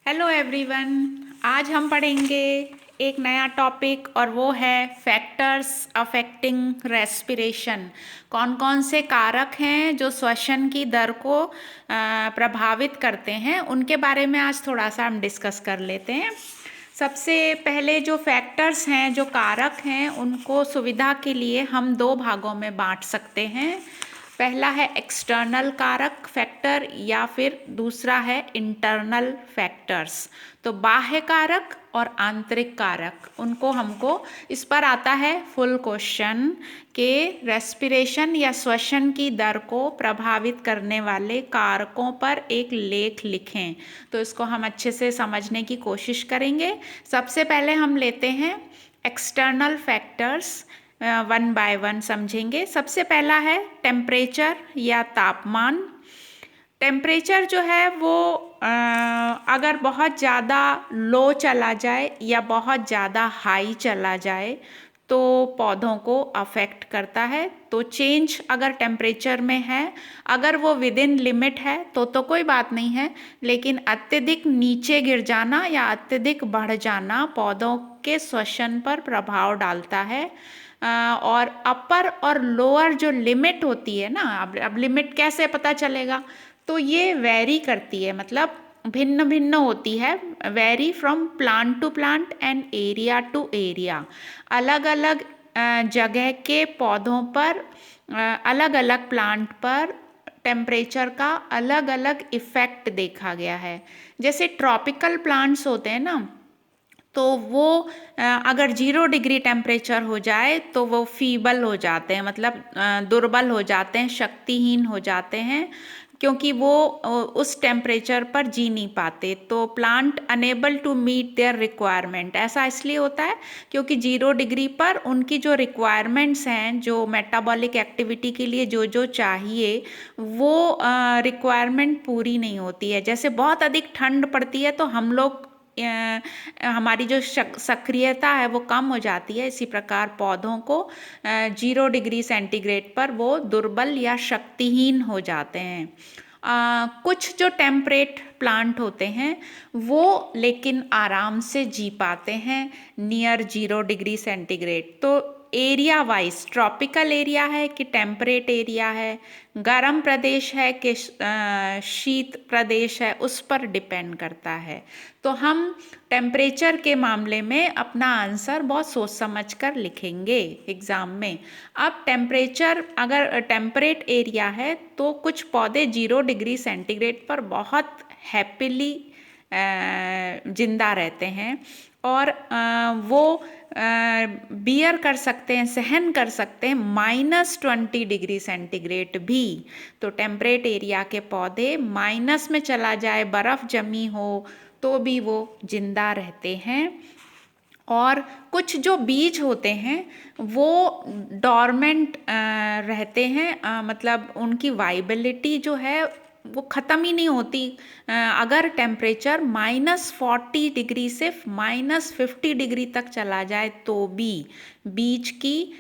Hello everyone. आज हम पढ़ेंगे एक नया टॉपिक और वो है फैक्टर्स अफेक्टिंग रेस्पिरेशन। कौन कौन से कारक हैं जो श्वसन की दर को प्रभावित करते हैं, उनके बारे में आज थोड़ा सा हम डिस्कस कर लेते हैं। सबसे पहले जो फैक्टर्स हैं, जो कारक हैं, उनको सुविधा के लिए हम दो भागों में बांट सकते हैं। पहला है एक्सटर्नल कारक फैक्टर या फिर दूसरा है इंटरनल फैक्टर्स। तो बाह्य कारक और आंतरिक कारक, उनको हमको इस पर आता है फुल क्वेश्चन के रेस्पिरेशन या श्वसन की दर को प्रभावित करने वाले कारकों पर एक लेख लिखें। तो इसको हम अच्छे से समझने की कोशिश करेंगे। सबसे पहले हम लेते हैं external factors, one by one समझेंगे। सबसे पहला है टेम्परेचर या तापमान। टेम्परेचर जो है वो अगर बहुत ज़्यादा लो चला जाए या बहुत ज़्यादा हाई चला जाए तो पौधों को अफेक्ट करता है। तो चेंज अगर टेम्परेचर में है, अगर वो विद इन लिमिट है तो कोई बात नहीं है, लेकिन अत्यधिक नीचे गिर जाना या अत्यधिक बढ़ जाना पौधों के श्वसन पर प्रभाव डालता है। और अपर और लोअर जो लिमिट होती है ना, अब लिमिट कैसे पता चलेगा, तो ये वेरी करती है, मतलब भिन्न भिन्न होती है। Vary from plant to plant and area to area. अलग अलग जगह के पौधों पर, अलग अलग प्लांट पर टेम्परेचर का अलग अलग इफ़ेक्ट देखा गया है। जैसे ट्रॉपिकल प्लांट्स होते हैं ना, तो वो अगर 0 डिग्री टेम्परेचर हो जाए तो वो फीबल हो जाते हैं, मतलब दुर्बल हो जाते हैं, शक्तिहीन हो जाते हैं, क्योंकि वो उस टेम्परेचर पर जी नहीं पाते। तो plant unable to meet their requirement. ऐसा इसलिए होता है क्योंकि 0 डिग्री पर उनकी जो रिक्वायरमेंट्स हैं, जो मेटाबॉलिक एक्टिविटी के लिए जो जो चाहिए, वो रिक्वायरमेंट पूरी नहीं होती है। जैसे बहुत अधिक ठंड पड़ती है तो हम लोग हमारी जो सक्रियता है वो कम हो जाती है। इसी प्रकार पौधों को 0 डिग्री सेंटीग्रेड पर वो दुर्बल या शक्तिहीन हो जाते हैं। कुछ जो टेम्परेट प्लांट होते हैं वो लेकिन आराम से जी पाते हैं नियर 0 डिग्री सेंटीग्रेड। तो एरिया वाइज ट्रॉपिकल एरिया है कि टेम्परेट एरिया है, गर्म प्रदेश है कि शीत प्रदेश है, उस पर डिपेंड करता है। तो हम टेम्परेचर के मामले में अपना आंसर बहुत सोच समझ कर लिखेंगे एग्ज़ाम में। अब टेम्परेचर अगर टेम्परेट एरिया है तो कुछ पौधे 0 डिग्री सेंटीग्रेड पर बहुत हैप्पीली जिंदा रहते हैं और वो बियर कर सकते हैं, सहन कर सकते हैं -20 डिग्री सेंटीग्रेड भी। तो टेम्परेट एरिया के पौधे माइनस में चला जाए, बर्फ़ जमी हो, तो भी वो जिंदा रहते हैं। और कुछ जो बीज होते हैं वो डॉर्मेंट रहते हैं, मतलब उनकी वाइबिलिटी जो है वो ख़त्म ही नहीं होती। अगर टेम्परेचर -40 डिग्री से -50 डिग्री तक चला जाए तो भी बीज की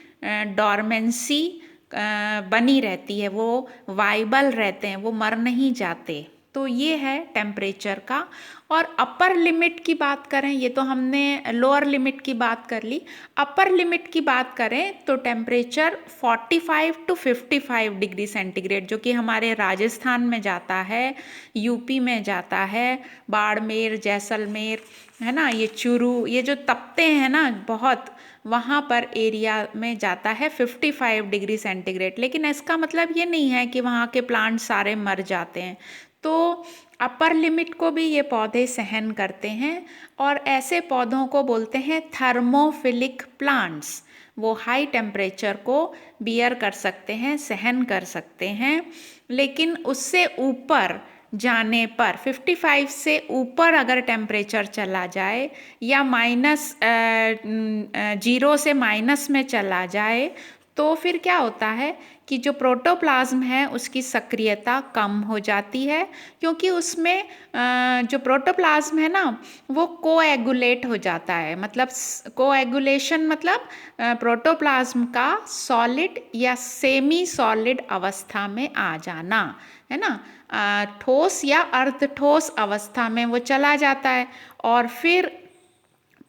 डॉर्मेंसी बनी रहती है, वो वाइबल रहते हैं, वो मर नहीं जाते। तो ये है टेम्परेचर का। और अपर लिमिट की बात करें, ये तो हमने लोअर लिमिट की बात कर ली। अपर लिमिट की बात करें तो टेम्परेचर 45 टू 55 डिग्री सेंटीग्रेड, जो कि हमारे राजस्थान में जाता है, यूपी में जाता है, बाड़मेर, जैसलमेर, है ना, ये चूरू, ये जो तपते हैं ना बहुत, वहाँ पर एरिया में जाता है 55 डिग्री सेंटीग्रेड। लेकिन इसका मतलब ये नहीं है कि वहाँ के प्लांट सारे मर जाते हैं। तो अपर लिमिट को भी ये पौधे सहन करते हैं और ऐसे पौधों को बोलते हैं थर्मोफिलिक प्लांट्स। वो हाई टेम्परेचर को बियर कर सकते हैं, सहन कर सकते हैं, लेकिन उससे ऊपर जाने पर 55 से ऊपर अगर टेम्परेचर चला जाए या -0 से माइनस में चला जाए तो फिर क्या होता है कि जो प्रोटोप्लाज्म है उसकी सक्रियता कम हो जाती है, क्योंकि उसमें जो प्रोटोप्लाज्म है ना वो कोएगुलेट हो जाता है। मतलब कोएगुलेशन मतलब प्रोटोप्लाज्म का सॉलिड या सेमी सॉलिड अवस्था में आ जाना। है ना, ठोस या अर्ध ठोस अवस्था में वो चला जाता है और फिर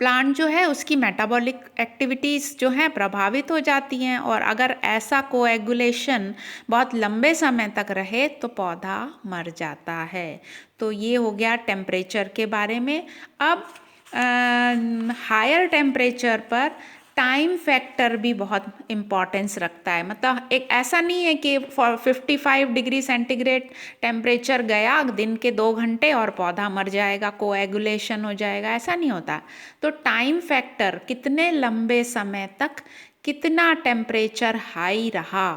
प्लांट जो है उसकी मेटाबॉलिक एक्टिविटीज़ जो हैं प्रभावित हो जाती हैं। और अगर ऐसा कोएगुलेशन बहुत लंबे समय तक रहे तो पौधा मर जाता है। तो ये हो गया टेम्परेचर के बारे में। अब हायर टेम्परेचर पर टाइम फैक्टर भी बहुत इम्पॉर्टेंस रखता है। मतलब एक ऐसा नहीं है कि 55 डिग्री सेंटीग्रेड टेम्परेचर गया दिन के 2 घंटे और पौधा मर जाएगा, कोएगुलेशन हो जाएगा, ऐसा नहीं होता। तो टाइम फैक्टर कितने लंबे समय तक कितना टेम्परेचर हाई रहा,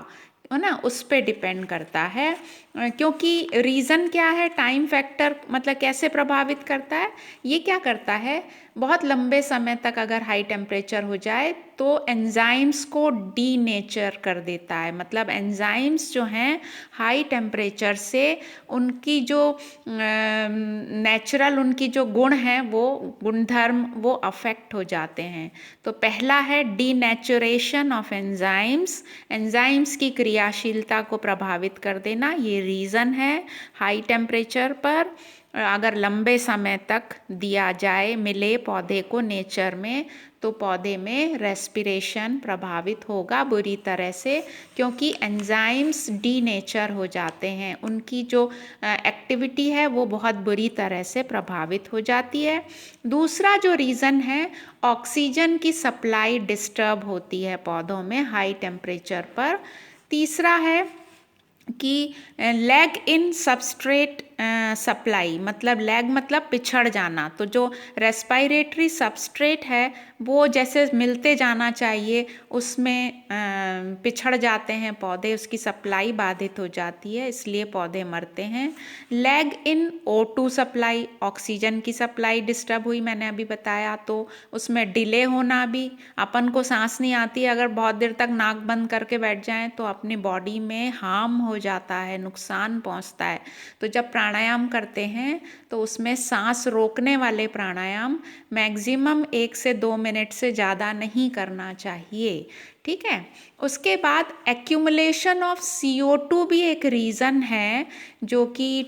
है ना, उस पर डिपेंड करता है। क्योंकि रीज़न क्या है, टाइम फैक्टर मतलब कैसे प्रभावित करता है, ये क्या करता है, बहुत लंबे समय तक अगर हाई टेम्परेचर हो जाए तो एंजाइम्स को डीनेचर कर देता है। मतलब एंजाइम्स जो हैं हाई टेम्परेचर से उनकी जो नेचुरल उनकी जो गुण हैं वो गुणधर्म वो अफेक्ट हो जाते हैं। तो पहला है डीनेचुरेशन ऑफ एंजाइम्स, एंजाइम्स की क्रियाशीलता को प्रभावित कर देना, ये रीज़न है। हाई टेम्परेचर पर अगर लंबे समय तक दिया जाए, मिले पौधे को नेचर में, तो पौधे में रेस्पिरेशन प्रभावित होगा बुरी तरह से, क्योंकि एंजाइम्स डीनेचर हो जाते हैं, उनकी जो एक्टिविटी है वो बहुत बुरी तरह से प्रभावित हो जाती है। दूसरा जो रीज़न है, ऑक्सीजन की सप्लाई डिस्टर्ब होती है पौधों में हाई टेम्परेचर पर। तीसरा है कि लैग इन सबस्ट्रेट सप्लाई, मतलब लैग मतलब पिछड़ जाना। तो जो रेस्पिरेटरी सबस्ट्रेट है वो जैसे मिलते जाना चाहिए उसमें पिछड़ जाते हैं पौधे, उसकी सप्लाई बाधित हो जाती है, इसलिए पौधे मरते हैं। लैग इन O2 सप्लाई, ऑक्सीजन की सप्लाई डिस्टर्ब हुई, मैंने अभी बताया, तो उसमें डिले होना भी, अपन को सांस नहीं आती अगर बहुत देर तक नाक बंद करके बैठ जाएं तो अपनी बॉडी में हार्म हो जाता है, नुकसान पहुंचता है। तो जब प्राणायाम करते हैं तो उसमें सांस रोकने वाले प्राणायाम मैक्सिमम 1 से 2 मिनट से ज़्यादा नहीं करना चाहिए, ठीक है। उसके बाद एक्यूमुलेशन ऑफ CO2 भी एक रीज़न है, जो कि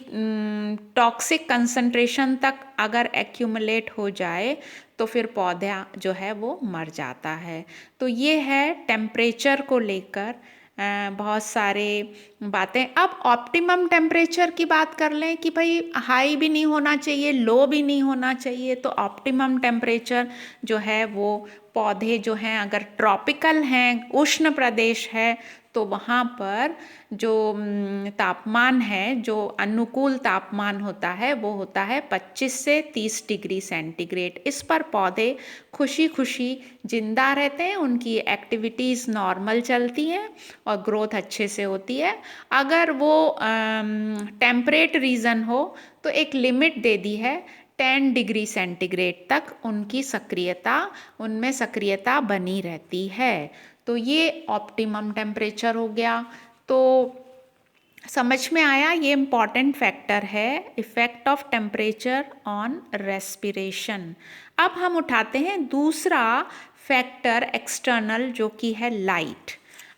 टॉक्सिक कंसंट्रेशन तक अगर एक्यूमुलेट हो जाए तो फिर पौधा जो है वो मर जाता है। तो ये है टेम्परेचर को लेकर बहुत सारे बातें। अब ऑप्टिमम टेम्परेचर की बात कर लें कि भाई हाई भी नहीं होना चाहिए, लो भी नहीं होना चाहिए। तो ऑप्टिमम टेम्परेचर जो है वो पौधे जो हैं अगर ट्रॉपिकल हैं, उष्ण प्रदेश है, तो वहाँ पर जो तापमान है, जो अनुकूल तापमान होता है वो होता है 25 से 30 डिग्री सेंटीग्रेड। इस पर पौधे खुशी खुशी जिंदा रहते हैं, उनकी एक्टिविटीज़ नॉर्मल चलती हैं और ग्रोथ अच्छे से होती है। अगर वो टेम्परेट रीजन हो तो एक लिमिट दे दी है, 10 डिग्री सेंटीग्रेड तक उनकी सक्रियता, उनमें सक्रियता बनी रहती है। तो ये ऑप्टिमम टेम्परेचर हो गया। तो समझ में आया, ये इम्पॉर्टेंट फैक्टर है, effect of temperature on respiration. अब हम उठाते हैं दूसरा फैक्टर एक्सटर्नल, जो कि है लाइट।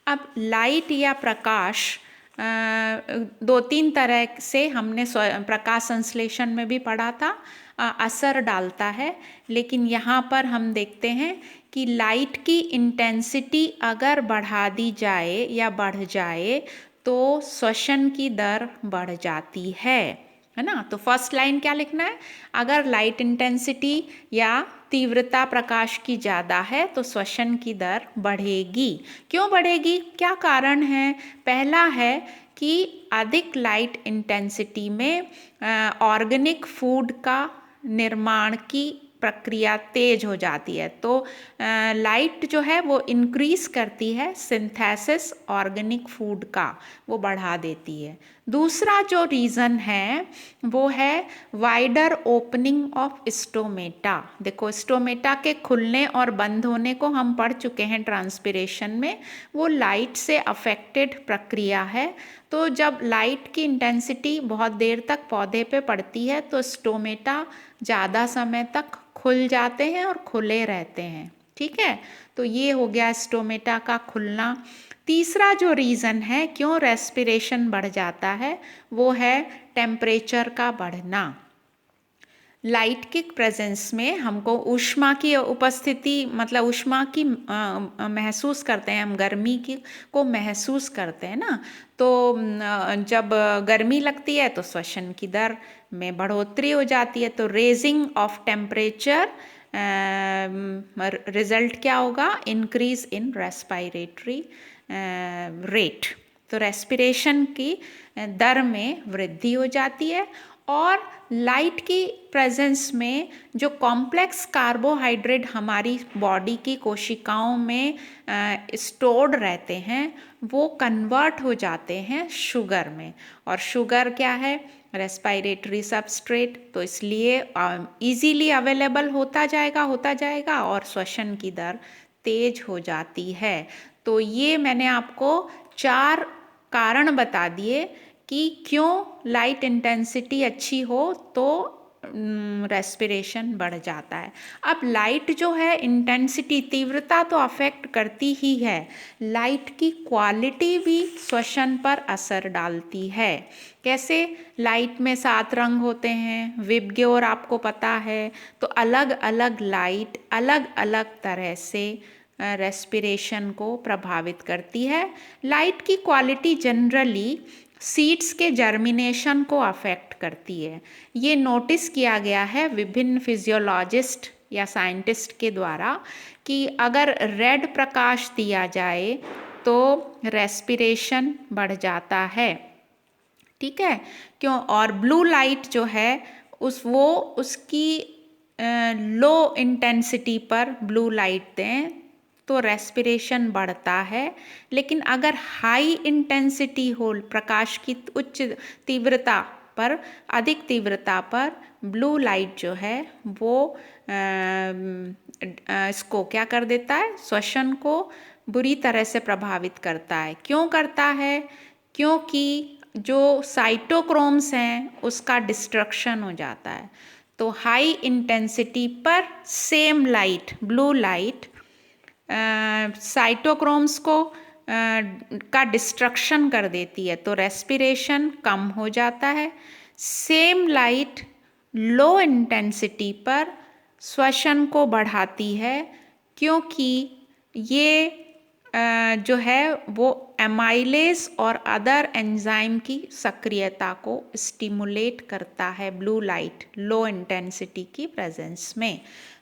अब लाइट या प्रकाश 2-3 तरह से हमने प्रकाश संश्लेषण में भी पढ़ा था, असर डालता है। लेकिन यहाँ पर हम देखते हैं कि लाइट की इंटेंसिटी अगर बढ़ा दी जाए या बढ़ जाए तो श्वसन की दर बढ़ जाती है ना। तो फर्स्ट लाइन क्या लिखना है, अगर लाइट इंटेंसिटी या तीव्रता प्रकाश की ज़्यादा है तो श्वसन की दर बढ़ेगी। क्यों बढ़ेगी, क्या कारण है? पहला है कि अधिक लाइट इंटेंसिटी में ऑर्गेनिक फूड का निर्माण की प्रक्रिया तेज हो जाती है। तो लाइट जो है वो इंक्रीज करती है सिंथेसिस ऑर्गेनिक फूड का, वो बढ़ा देती है। दूसरा जो रीज़न है वो है वाइडर ओपनिंग ऑफ स्टोमेटा। देखो स्टोमेटा के खुलने और बंद होने को हम पढ़ चुके हैं ट्रांसपिरेशन में, वो लाइट से अफेक्टेड प्रक्रिया है। तो जब लाइट की इंटेंसिटी बहुत देर तक पौधे पे पड़ती है तो स्टोमेटा ज़्यादा समय तक खुल जाते हैं और खुले रहते हैं, ठीक है। तो ये हो गया स्टोमेटा का खुलना। तीसरा जो रीज़न है क्यों रेस्पिरेशन बढ़ जाता है वो है टेम्परेचर का बढ़ना। लाइट के प्रेजेंस में हमको ऊष्मा की उपस्थिति मतलब ऊष्मा की महसूस करते हैं, हम गर्मी की को महसूस करते हैं ना। तो जब गर्मी लगती है तो श्वसन की दर में बढ़ोतरी हो जाती है। तो रेजिंग ऑफ टेम्परेचर रिजल्ट क्या होगा? Increase in respiratory rate. तो रेस्पिरेशन की दर में वृद्धि हो जाती है। और लाइट की प्रेजेंस में जो कॉम्प्लेक्स कार्बोहाइड्रेट हमारी बॉडी की कोशिकाओं में स्टोर्ड रहते हैं वो कन्वर्ट हो जाते हैं शुगर में। और शुगर क्या है? Respiratory substrate. तो इसलिए इजीली अवेलेबल होता जाएगा और श्वसन की दर तेज हो जाती है। तो ये मैंने आपको 4 कारण बता दिए कि क्यों लाइट इंटेंसिटी अच्छी हो तो रेस्पिरेशन बढ़ जाता है। अब लाइट जो है इंटेंसिटी तीव्रता तो अफेक्ट करती ही है, लाइट की क्वालिटी भी श्वसन पर असर डालती है। कैसे? लाइट में 7 रंग होते हैं, विबग्योर आपको पता है। तो अलग अलग लाइट अलग अलग तरह से रेस्पिरेशन को प्रभावित करती है। लाइट की क्वालिटी जनरली सीड्स के जर्मिनेशन को अफेक्ट करती है। ये नोटिस किया गया है विभिन्न फिजियोलॉजिस्ट या साइंटिस्ट के द्वारा कि अगर रेड प्रकाश दिया जाए तो रेस्पिरेशन बढ़ जाता है। ठीक है, क्यों? और ब्लू लाइट जो है उसकी लो इंटेंसिटी पर ब्लू लाइट दें तो रेस्पिरेशन बढ़ता है। लेकिन अगर हाई इंटेंसिटी हो, प्रकाश की उच्च तीव्रता पर, अधिक तीव्रता पर ब्लू लाइट जो है वो इसको क्या कर देता है? श्वसन को बुरी तरह से प्रभावित करता है। क्यों करता है? क्योंकि जो साइटोक्रोम्स हैं उसका डिस्ट्रक्शन हो जाता है। तो हाई इंटेंसिटी पर same light, blue light, cytochromes को का डिस्ट्रक्शन कर देती है तो रेस्पिरेशन कम हो जाता है। सेम लाइट लो इंटेंसिटी पर श्वसन को बढ़ाती है क्योंकि ये जो है वो एमाइलेज और अदर एंजाइम की सक्रियता को स्टिमुलेट करता है ब्लू लाइट लो इंटेंसिटी की प्रेजेंस में।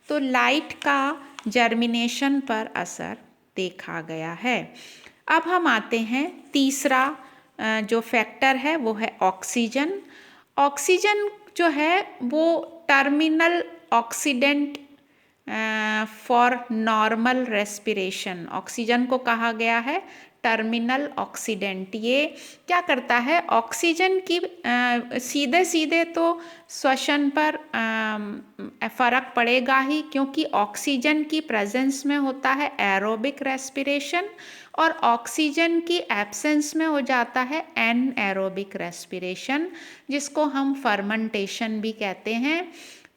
तो लाइट का जर्मिनेशन पर असर देखा गया है। अब हम आते हैं तीसरा जो फैक्टर है वो है ऑक्सीजन। ऑक्सीजन जो है वो terminal oxidant for normal respiration, oxygen को कहा गया है टर्मिनल ऑक्सीडेंट। ये क्या करता है? ऑक्सीजन की सीधे सीधे तो श्वसन पर फर्क पड़ेगा ही, क्योंकि ऑक्सीजन की प्रेजेंस में होता है एरोबिक रेस्पिरेशन और ऑक्सीजन की एब्सेंस में हो जाता है एनएरोबिक रेस्पिरेशन, जिसको हम फर्मेंटेशन भी कहते हैं।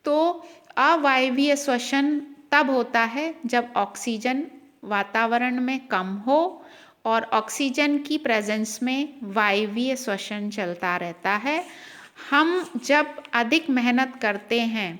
तो अवायवीय श्वसन तब होता है जब ऑक्सीजन वातावरण में कम हो और ऑक्सीजन की प्रेजेंस में वायवीय श्वसन चलता रहता है। हम जब अधिक मेहनत करते हैं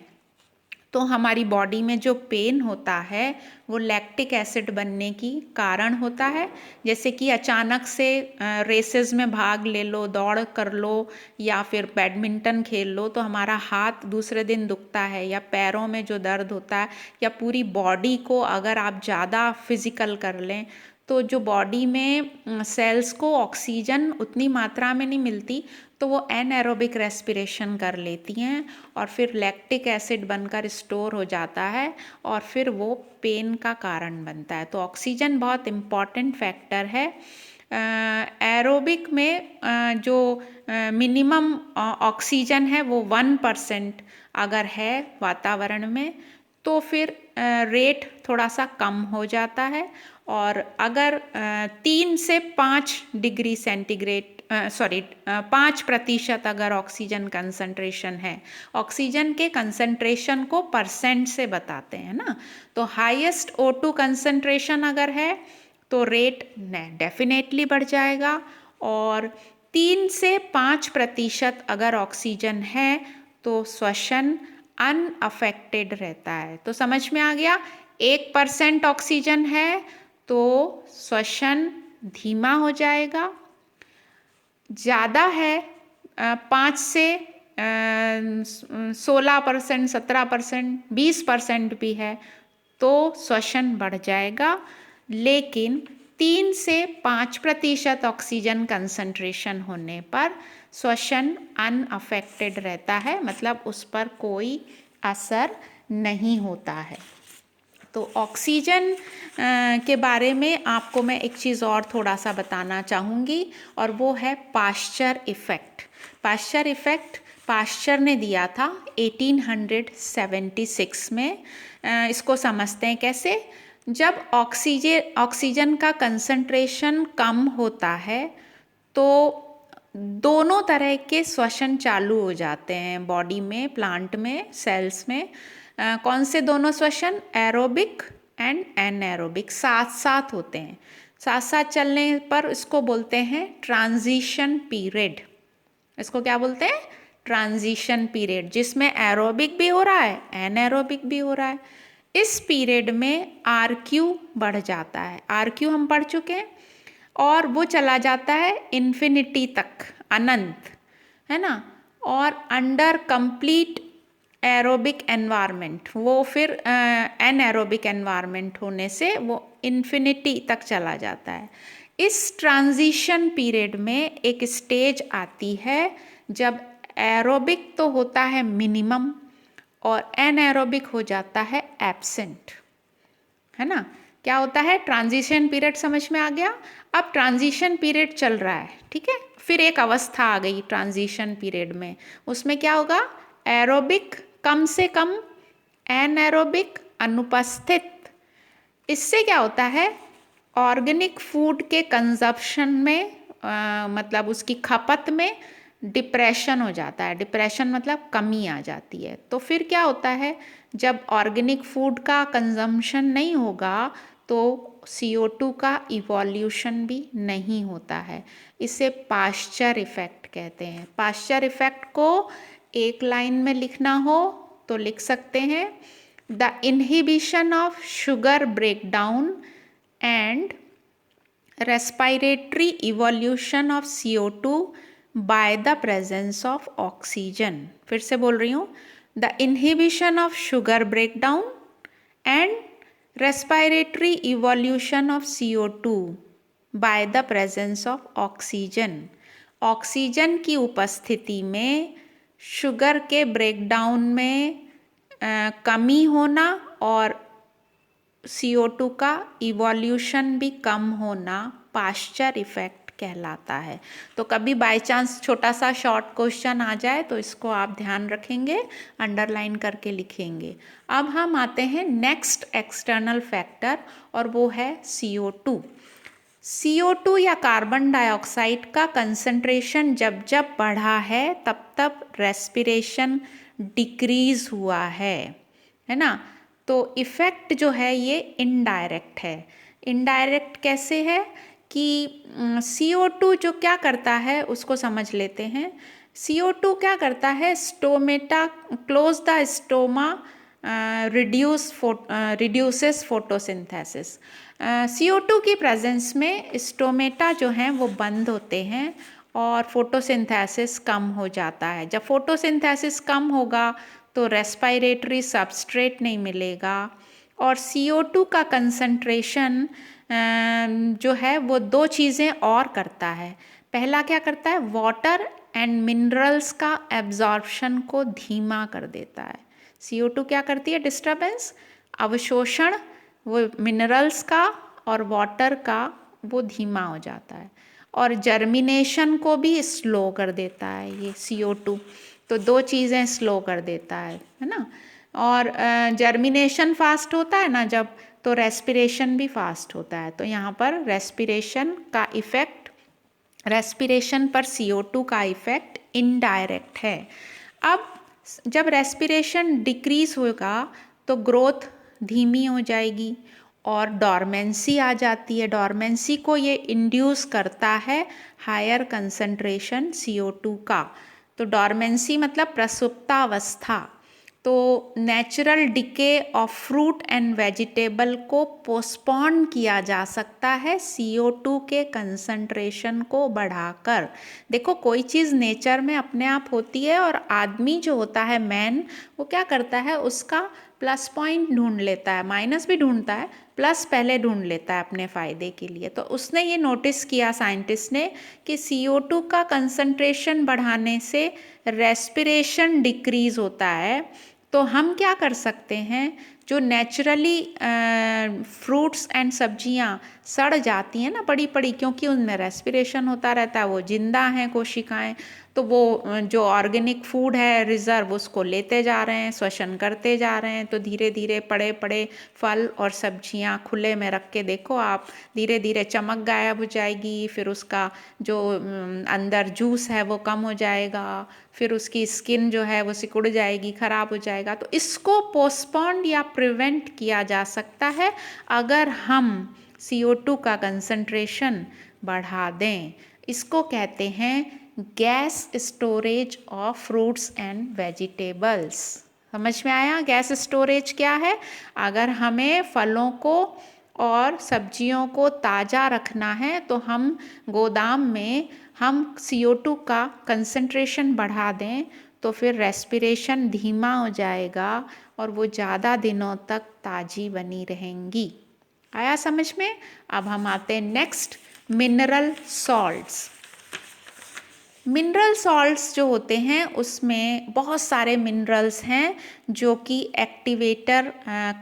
तो हमारी बॉडी में जो पेन होता है वो लैक्टिक एसिड बनने की कारण होता है। जैसे कि अचानक से रेसेस में भाग ले लो, दौड़ कर लो या फिर बैडमिंटन खेल लो तो हमारा हाथ दूसरे दिन दुखता है, या पैरों में जो दर्द होता है, या पूरी बॉडी को अगर आप ज़्यादा फिजिकल कर लें तो जो बॉडी में सेल्स को ऑक्सीजन उतनी मात्रा में नहीं मिलती तो वो एनएरोबिक रेस्पिरेशन कर लेती हैं और फिर लैक्टिक एसिड बनकर स्टोर हो जाता है और फिर वो पेन का कारण बनता है। तो ऑक्सीजन बहुत इम्पॉर्टेंट फैक्टर है। एरोबिक में जो मिनिमम ऑक्सीजन है वो 1% अगर है वातावरण में तो फिर रेट थोड़ा सा कम हो जाता है। और अगर 3 से 5 डिग्री सेंटीग्रेड 5% अगर ऑक्सीजन कंसंट्रेशन है, ऑक्सीजन के कंसंट्रेशन को परसेंट से बताते हैं ना, तो हाईएस्ट O2 कंसंट्रेशन अगर है तो रेट डेफिनेटली बढ़ जाएगा। और 3 से 5% अगर ऑक्सीजन है तो श्वसन अनअफेक्टेड रहता है। तो समझ में आ गया, 1% ऑक्सीजन है तो श्वसन धीमा हो जाएगा, ज़्यादा है 5 से 16%, 17%, 20% भी है तो श्वसन बढ़ जाएगा। लेकिन 3 से 5% ऑक्सीजन कंसंट्रेशन होने पर श्वसन अनअफेक्टेड रहता है, मतलब उस पर कोई असर नहीं होता है। तो ऑक्सीजन के बारे में आपको मैं एक चीज़ और थोड़ा सा बताना चाहूँगी, और वो है Pasteur effect. Pasteur effect Pasteur ने दिया था 1876 में। इसको समझते हैं कैसे। जब ऑक्सीजन का कंसंट्रेशन कम होता है तो दोनों तरह के श्वसन चालू हो जाते हैं बॉडी में, प्लांट में, सेल्स में। कौन से दोनों श्वसन? एरोबिक एंड एनएरोबिक साथ साथ होते हैं। साथ साथ चलने पर इसको बोलते हैं ट्रांजिशन पीरियड। इसको क्या बोलते हैं? ट्रांजिशन पीरियड, जिसमें एरोबिक भी हो रहा है, एनएरोबिक भी हो रहा है। इस पीरियड में आरक्यू बढ़ जाता है। आरक्यू हम पढ़ चुके हैं, और वो चला जाता है इन्फिनिटी तक, अनंत, है ना। और अंडर कंप्लीट एरोबिक एनवायरनमेंट, वो फिर एनएरोबिक एनवायरनमेंट होने से वो इन्फिनिटी तक चला जाता है। इस ट्रांजिशन पीरियड में एक स्टेज आती है जब एरोबिक तो होता है मिनिमम और एनएरोबिक हो जाता है एब्सेंट, है ना। क्या होता है? ट्रांजिशन पीरियड समझ में आ गया। अब ट्रांजिशन पीरियड चल रहा है, ठीक है। फिर एक अवस्था आ गई ट्रांजिशन पीरियड में, उसमें क्या होगा? एरोबिक कम से कम, एनएरोबिक अनुपस्थित। इससे क्या होता है? ऑर्गेनिक फूड के कंजप्शन में मतलब उसकी खपत में डिप्रेशन हो जाता है। डिप्रेशन मतलब कमी आ जाती है। तो फिर क्या होता है? जब ऑर्गेनिक फूड का कंजम्पशन नहीं होगा तो CO2 का इवोल्यूशन भी नहीं होता है। इसे पाश्चर इफ़ेक्ट कहते हैं। पाश्चर इफ़ेक्ट को एक लाइन में लिखना हो तो लिख सकते हैं, the inhibition of sugar breakdown and respiratory evolution of CO2 by the presence of oxygen. फिर से बोल रही हूँ, the inhibition of sugar breakdown and respiratory evolution of CO2 by the presence of oxygen. Oxygen की उपस्थिति में sugar के breakdown में कमी होना और CO2 का इवोल्यूशन भी कम होना पाश्चर इफ़ेक्ट कहलाता है। तो कभी बाय चांस छोटा सा शॉर्ट क्वेश्चन आ जाए तो इसको आप ध्यान रखेंगे, अंडरलाइन करके लिखेंगे। अब हम आते हैं नेक्स्ट एक्सटर्नल फैक्टर, और वो है CO2। CO2 या कार्बन डाइऑक्साइड का कंसंट्रेशन जब जब बढ़ा है तब तब रेस्पिरेशन डिक्रीज हुआ है ना। तो इफ़ेक्ट जो है ये इनडायरेक्ट है। इनडायरेक्ट कैसे है कि CO2 जो क्या करता है उसको समझ लेते हैं। CO2 क्या करता है? Stomata close the stoma reduces photosynthesis. CO2 की प्रेजेंस में स्टोमेटा जो हैं वो बंद होते हैं और फोटोसिंथेसिस कम हो जाता है। जब फोटोसिंथेसिस कम होगा तो रेस्पिरेटरी सबस्ट्रेट नहीं मिलेगा, और CO2 का कंसंट्रेशन जो है वो दो चीज़ें और करता है। पहला क्या करता है? वाटर एंड मिनरल्स का एब्जॉर्प्शन को धीमा कर देता है। CO2 क्या करती है? डिस्टर्बेंस, अवशोषण, वो मिनरल्स का और वाटर का वो धीमा हो जाता है, और जर्मिनेशन को भी स्लो कर देता है ये CO2। तो दो चीज़ें स्लो कर देता है ना। और जर्मिनेशन फास्ट होता है ना जब, तो रेस्पिरेशन भी फास्ट होता है। तो यहाँ पर रेस्पिरेशन का इफ़ेक्ट, रेस्पिरेशन पर CO2 का इफ़ेक्ट इनडायरेक्ट है। अब जब रेस्पिरेशन डिक्रीज होगा तो ग्रोथ धीमी हो जाएगी, और डॉर्मेंसी आ जाती है। डॉर्मेंसी को ये इंड्यूस करता है हायर कंसंट्रेशन CO2 का। तो डॉर्मेंसी मतलब प्रसुप्तावस्था। तो natural decay of fruit and vegetable को पोस्टपोन किया जा सकता है CO2 के कंसंट्रेशन को बढ़ाकर। देखो, कोई चीज़ नेचर में अपने आप होती है और आदमी जो होता है मैन, वो क्या करता है, उसका प्लस पॉइंट ढूंढ लेता है, माइनस भी ढूंढता है, प्लस पहले ढूंढ लेता है अपने फ़ायदे के लिए। तो उसने ये नोटिस किया, साइंटिस्ट ने, कि CO2 का कंसंट्रेशन बढ़ाने से रेस्पिरेशन डिक्रीज होता है। तो हम क्या कर सकते हैं, जो नेचुरली फ्रूट्स एंड सब्जियां सड़ जाती हैं ना बड़ी बड़ी, क्योंकि उनमें रेस्पिरेशन होता रहता है, वो जिंदा हैं कोशिकाएं, तो वो जो ऑर्गेनिक फूड है रिजर्व, उसको लेते जा रहे हैं, श्वसन करते जा रहे हैं। तो धीरे धीरे पड़े पड़े फल और सब्जियां खुले में रख के देखो आप, धीरे धीरे चमक गायब हो जाएगी, फिर उसका जो अंदर जूस है वो कम हो जाएगा, फिर उसकी स्किन जो है वो सिकुड़ जाएगी, ख़राब हो जाएगा। तो इसको पोस्टपोन्ड या प्रिवेंट किया जा सकता है अगर हम CO2 का कंसंट्रेशन बढ़ा दें। इसको कहते हैं gas storage of fruits and vegetables. समझ में आया गैस स्टोरेज क्या है? अगर हमें फलों को और सब्जियों को ताज़ा रखना है तो हम गोदाम में हम CO2 का कंसंट्रेशन बढ़ा दें, तो फिर रेस्पिरेशन धीमा हो जाएगा और वो ज़्यादा दिनों तक ताज़ी बनी रहेंगी। आया समझ में? अब हम आते हैं next, mineral salts. Mineral salts जो होते हैं उसमें बहुत सारे मिनरल्स हैं जो कि एक्टिवेटर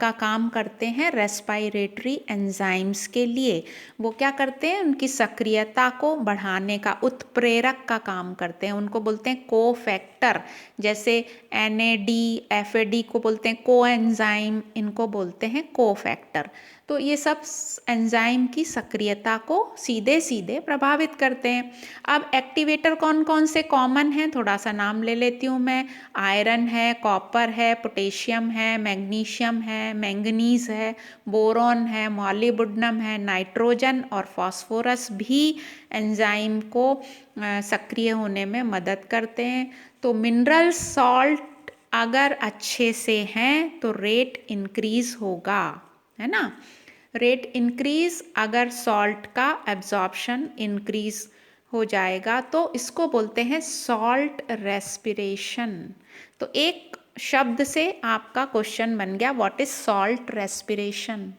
का काम करते हैं रेस्पिरेटरी एंजाइम्स के लिए। वो क्या करते हैं, उनकी सक्रियता को बढ़ाने का, उत्प्रेरक का काम करते हैं। उनको बोलते हैं कोफैक्टर। जैसे NAD FAD को बोलते हैं कोएंजाइम, इनको बोलते हैं कोफैक्टर। तो ये सब एंजाइम की सक्रियता को सीधे सीधे प्रभावित करते हैं। अब एक्टिवेटर कौन कौन से कॉमन हैं, थोड़ा सा नाम ले लेती हूँ मैं। आयरन है, कॉपर है, पोटेशियम है, मैग्नीशियम है, मैंगनीज है, बोरॉन है, मॉलिब्डेनम है, नाइट्रोजन और फास्फोरस भी एंजाइम को सक्रिय होने में मदद करते हैं। तो मिनरल सॉल्ट अगर अच्छे से हैं तो रेट इंक्रीज होगा, है ना। रेट इंक्रीज, अगर सॉल्ट का एब्जॉर्प्शन इंक्रीज हो जाएगा तो इसको बोलते हैं सॉल्ट रेस्पिरेशन। तो एक शब्द से आपका क्वेश्चन बन गया, व्हाट इज सॉल्ट रेस्पिरेशन।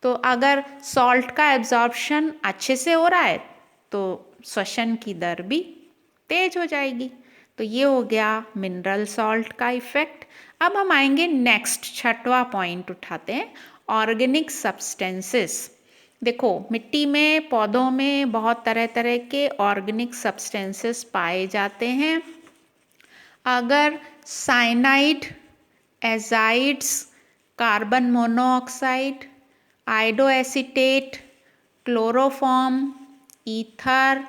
तो अगर सॉल्ट का एब्जॉर्प्शन अच्छे से हो रहा है तो श्वसन की दर भी तेज हो जाएगी। तो ये हो गया मिनरल सॉल्ट का इफेक्ट। अब हम आएंगे नेक्स्ट, छठवां पॉइंट उठाते हैं, ऑर्गेनिक सब्सटेंसेस। देखो, मिट्टी में, पौधों में बहुत तरह तरह के ऑर्गेनिक सब्सटेंसेस पाए जाते हैं। अगर cyanide, azides, carbon monoxide, iodoacetate, chloroform, ether,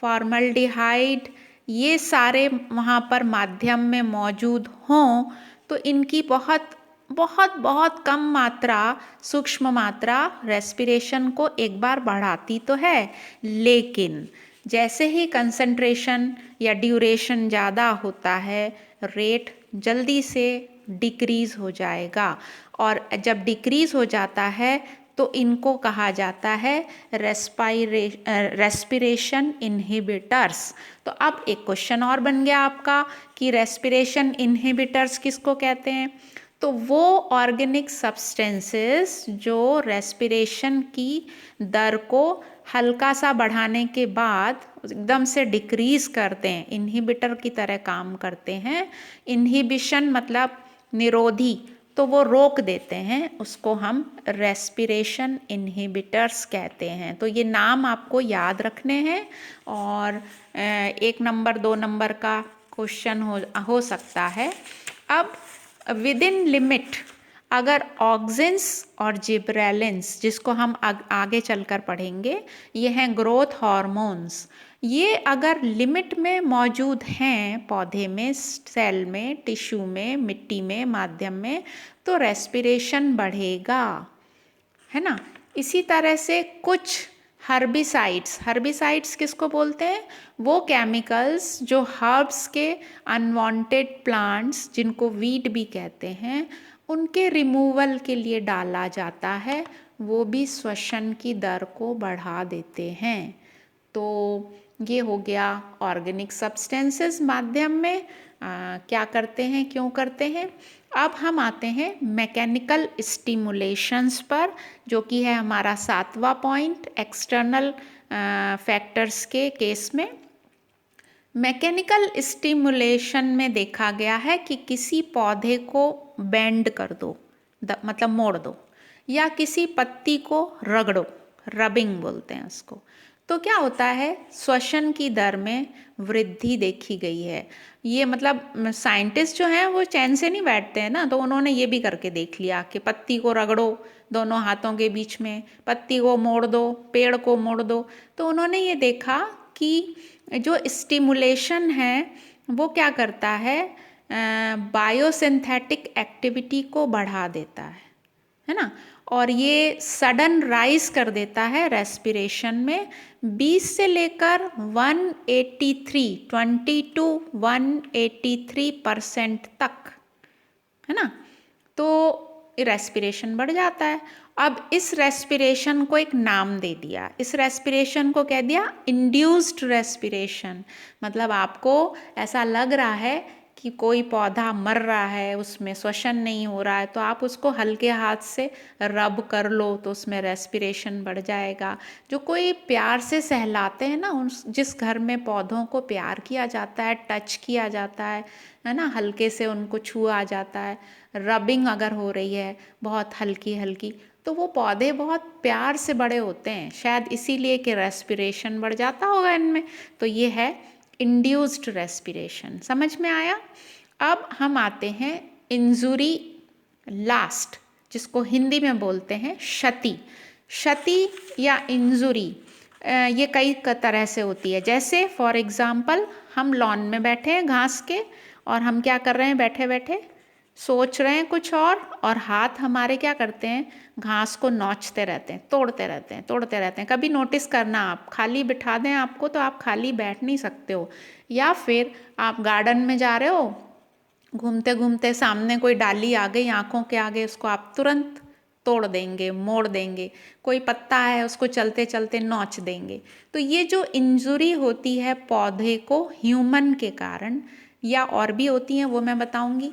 formaldehyde, ये सारे वहाँ पर माध्यम में मौजूद हों तो इनकी बहुत बहुत बहुत कम मात्रा, सूक्ष्म मात्रा रेस्पिरेशन को एक बार बढ़ाती तो है, लेकिन जैसे ही कंसंट्रेशन या ड्यूरेशन ज़्यादा होता है, रेट जल्दी से डिक्रीज हो जाएगा। और जब डिक्रीज हो जाता है तो इनको कहा जाता है रेस्पिरेशन इनहिबिटर्स। तो अब एक क्वेश्चन और बन गया आपका कि रेस्पिरेशन इनहिबिटर्स किसको कहते हैं। तो वो ऑर्गेनिक सब्सटेंसेस जो रेस्पिरेशन की दर को हल्का सा बढ़ाने के बाद एकदम से डिक्रीज करते हैं, इनहिबिटर की तरह काम करते हैं। इनहिबिशन मतलब निरोधी, तो वो रोक देते हैं, उसको हम रेस्पिरेशन इनहिबिटर्स कहते हैं। तो ये नाम आपको याद रखने हैं और 1 नंबर 2 नंबर का क्वेश्चन हो सकता है। अब विद इन लिमिट, अगर ऑक्सिन्स और जिबरेलिन्स, जिसको हम आगे चलकर पढ़ेंगे, ये हैं ग्रोथ हार्मोन्स, ये अगर लिमिट में मौजूद हैं पौधे में, सेल में, टिश्यू में, मिट्टी में, माध्यम में, तो रेस्पिरेशन बढ़ेगा, है ना। इसी तरह से कुछ हर्बिसाइड्स किसको बोलते हैं? वो केमिकल्स जो हर्ब्स के अनवांटेड प्लांट्स, जिनको वीड भी कहते हैं, उनके रिमूवल के लिए डाला जाता है, वो भी श्वसन की दर को बढ़ा देते हैं। तो ये हो गया ऑर्गेनिक सब्सटेंसेस माध्यम में क्या करते हैं, क्यों करते हैं। अब हम आते हैं मैकेनिकल स्टिमुलेशंस पर, जो कि है हमारा 7वां पॉइंट एक्सटर्नल फैक्टर्स के केस में। मैकेनिकल स्टिमुलेशन में देखा गया है कि किसी पौधे को बेंड कर दो, मतलब मोड़ दो, या किसी पत्ती को रगड़ो, रबिंग बोलते हैं उसको, तो क्या होता है, श्वसन की दर में वृद्धि देखी गई है। ये मतलब साइंटिस्ट जो हैं वो चैन से नहीं बैठते हैं ना, तो उन्होंने ये भी करके देख लिया कि पत्ती को रगड़ो दोनों हाथों के बीच में, पत्ती को मोड़ दो, पेड़ को मोड़ दो, तो उन्होंने ये देखा कि जो स्टिमुलेशन है वो क्या करता है, बायोसिंथेटिक एक्टिविटी को बढ़ा देता है ना, और ये सडन राइज कर देता है रेस्पिरेशन में 20 से लेकर 183 तक, है ना। तो रेस्पिरेशन बढ़ जाता है। अब इस रेस्पिरेशन को एक नाम दे दिया, इस रेस्पिरेशन को कह दिया इंड्यूस्ड रेस्पिरेशन। मतलब आपको ऐसा लग रहा है कि कोई पौधा मर रहा है, उसमें श्वसन नहीं हो रहा है, तो आप उसको हल्के हाथ से रब कर लो तो उसमें रेस्पिरेशन बढ़ जाएगा। जो कोई प्यार से सहलाते हैं ना, उन जिस घर में पौधों को प्यार किया जाता है, टच किया जाता है ना, हल्के से उनको छुआ जाता है, रबिंग अगर हो रही है बहुत हल्की हल्की, तो वो पौधे बहुत प्यार से बड़े होते हैं, शायद इसीलिए कि रेस्पिरेशन बढ़ जाता होगा इनमें। तो ये है इंड्यूस्ड रेस्पिरेशन। समझ में आया। अब हम आते हैं इंजुरी लास्ट, जिसको हिंदी में बोलते हैं क्षति। क्षति या इंजुरी ये कई तरह से होती है। जैसे फॉर एग्जाम्पल हम लॉन में बैठे हैं घास के, और हम क्या कर रहे हैं, बैठे बैठे सोच रहे हैं कुछ और हाथ हमारे क्या करते हैं, घास को नोचते रहते हैं, तोड़ते रहते हैं, तोड़ते रहते हैं। कभी नोटिस करना, आप खाली बिठा दें आपको तो आप खाली बैठ नहीं सकते हो। या फिर आप गार्डन में जा रहे हो, घूमते घूमते सामने कोई डाली आ गई आंखों के आगे, उसको आप तुरंत तोड़ देंगे, मोड़ देंगे। कोई पत्ता है उसको चलते चलते नोच देंगे। तो ये जो इंजुरी होती है पौधे को ह्यूमन के कारण, या और भी होती हैं वो मैं बताऊंगी,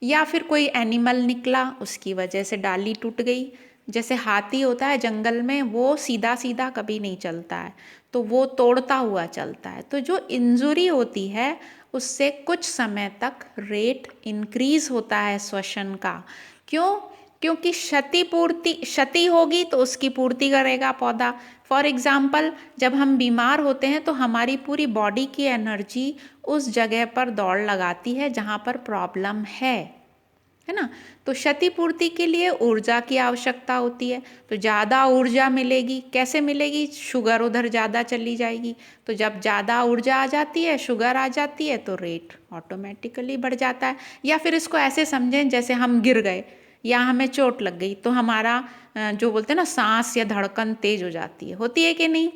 या फिर कोई एनिमल निकला उसकी वजह से डाली टूट गई। जैसे हाथी होता है जंगल में, वो सीधा सीधा कभी नहीं चलता है, तो वो तोड़ता हुआ चलता है। तो जो इंजुरी होती है उससे कुछ समय तक रेट इंक्रीज होता है श्वसन का। क्यों? क्योंकि क्षति होगी तो उसकी पूर्ति करेगा पौधा। फॉर एग्जाम्पल जब हम बीमार होते हैं तो हमारी पूरी बॉडी की एनर्जी उस जगह पर दौड़ लगाती है जहाँ पर प्रॉब्लम है ना। तो क्षतिपूर्ति के लिए ऊर्जा की आवश्यकता होती है, तो ज़्यादा ऊर्जा मिलेगी। कैसे मिलेगी? शुगर उधर ज़्यादा चली जाएगी। तो जब ज़्यादा ऊर्जा आ जाती है, शुगर आ जाती है, तो रेट ऑटोमेटिकली बढ़ जाता है। या फिर इसको ऐसे समझें जैसे हम गिर गए या हमें चोट लग गई, तो हमारा जो बोलते हैं ना सांस या धड़कन तेज हो जाती है, होती है कि नहीं।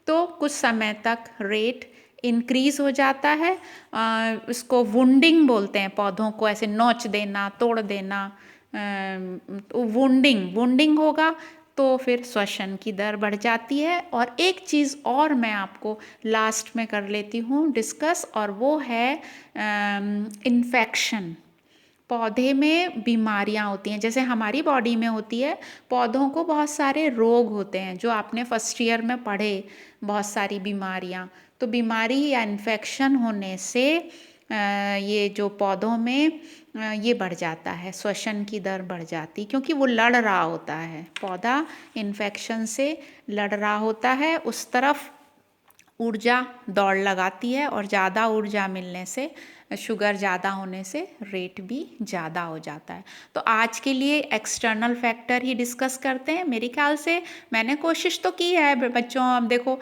तो कुछ समय तक रेट इंक्रीज हो जाता है। इसको वुंडिंग बोलते हैं, पौधों को ऐसे नोच देना, तोड़ देना। वुंडिंग होगा तो फिर श्वसन की दर बढ़ जाती है। और एक चीज़ और मैं आपको लास्ट में कर लेती हूँ डिस्कस, और वो है इन्फेक्शन। पौधे में बीमारियां होती हैं, जैसे हमारी बॉडी में होती है, पौधों को बहुत सारे रोग होते हैं जो आपने फर्स्ट ईयर में पढ़े, बहुत सारी बीमारियां। तो बीमारी या इन्फेक्शन होने से ये जो पौधों में ये बढ़ जाता है, श्वसन की दर बढ़ जाती, क्योंकि वो लड़ रहा होता है, पौधा इन्फेक्शन से लड़ रहा होता है, उस तरफ ऊर्जा दौड़ लगाती है, और ज़्यादा ऊर्जा मिलने से, शुगर ज़्यादा होने से रेट भी ज़्यादा हो जाता है। तो आज के लिए एक्सटर्नल फैक्टर ही डिस्कस करते हैं। मेरे ख्याल से मैंने कोशिश तो की है बच्चों, अब देखो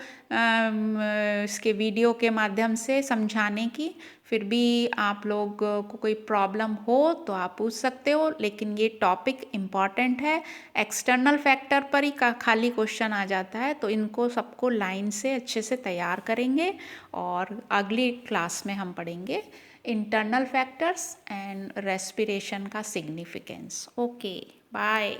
इसके वीडियो के माध्यम से समझाने की, फिर भी आप लोग को कोई प्रॉब्लम हो तो आप पूछ सकते हो, लेकिन ये टॉपिक इम्पॉर्टेंट है। एक्सटर्नल फैक्टर पर ही खाली क्वेश्चन आ जाता है, तो इनको सबको लाइन से अच्छे से तैयार करेंगे और अगली क्लास में हम पढ़ेंगे इंटरनल फैक्टर्स एंड रेस्पिरेशन का सिग्निफिकेंस। Okay, bye.